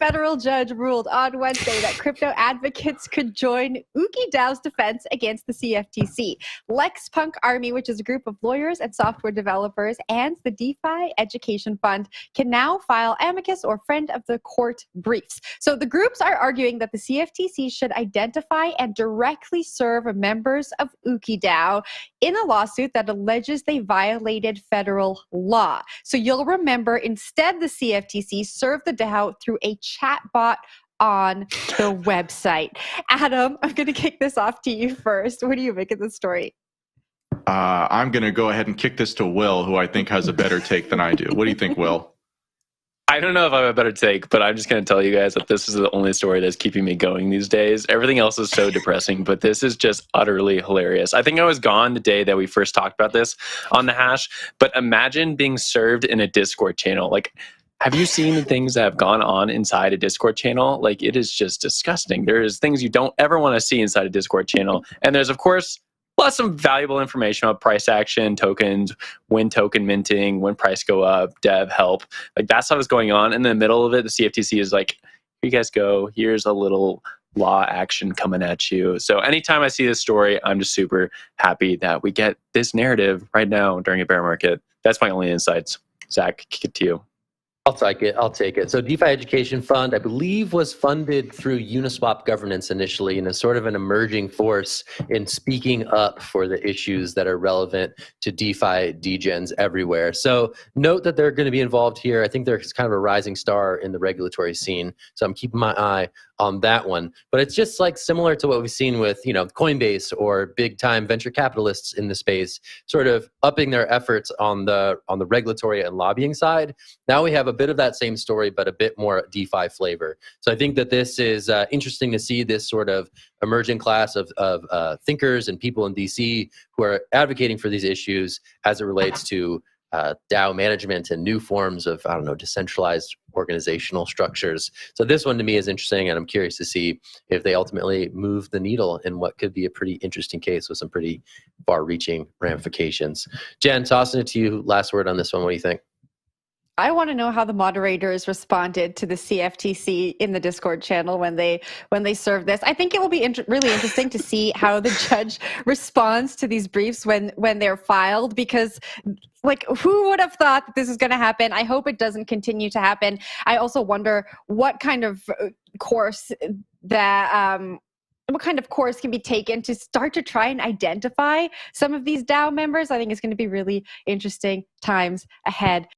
federal judge ruled on Wednesday that crypto advocates could join Ooki DAO's defense against the CFTC. Lex Punk Army, which is a group of lawyers and software developers, and the DeFi Education Fund can now file amicus or friend of the court briefs. So the groups are arguing that the CFTC should identify and directly serve members of Ooki DAO in a lawsuit that alleges they violated federal law. So you'll remember, instead, the CFTC served the DAO through a chatbot on the website. Adam, I'm going to kick this off to you first. What do you make of this story? I'm going to go ahead and kick this to Will, who I think has a better take than I do. What do you think, Will? I don't know if I have a better take, but I'm just going to tell you guys that this is the only story that's keeping me going these days. Everything else is so depressing, but this is just utterly hilarious. I think I was gone the day that we first talked about this on the Hash, but imagine being served in a Discord channel. Like, have you seen the things that have gone on inside a Discord channel? Like, it is just disgusting. There's things you don't ever want to see inside a Discord channel. And there's, of course, plus some valuable information about price action, tokens, when token minting, when price go up, dev help. Like, that stuff is going on. In the middle of it, the CFTC is like, here you guys go. Here's a little law action coming at you. So anytime I see this story, I'm just super happy that we get this narrative right now during a bear market. That's my only insights. Zach, kick it to you. I'll take it. So DeFi Education Fund, I believe, was funded through Uniswap governance initially, and is sort of an emerging force in speaking up for the issues that are relevant to DeFi degens everywhere. So note that they're going to be involved here. I think they're kind of a rising star in the regulatory scene. So I'm keeping my eye on that one. But it's just like similar to what we've seen with, Coinbase or big time venture capitalists in the space, sort of upping their efforts on the regulatory and lobbying side. Now we have a bit of that same story, but a bit more DeFi flavor. So I think that this is interesting to see this sort of emerging class of thinkers and people in DC who are advocating for these issues as it relates to DAO management and new forms of, decentralized organizational structures. So this one to me is interesting, and I'm curious to see if they ultimately move the needle in what could be a pretty interesting case with some pretty far-reaching ramifications. Jen, tossing it to you. Last word on this one. What do you think? I want to know how the moderators responded to the CFTC in the Discord channel when they served this. I think it will be really interesting to see how the judge responds to these briefs when they're filed, because who would have thought that this is going to happen? I hope it doesn't continue to happen. I also wonder what kind of course can be taken to start to try and identify some of these DAO members. I think it's going to be really interesting times ahead.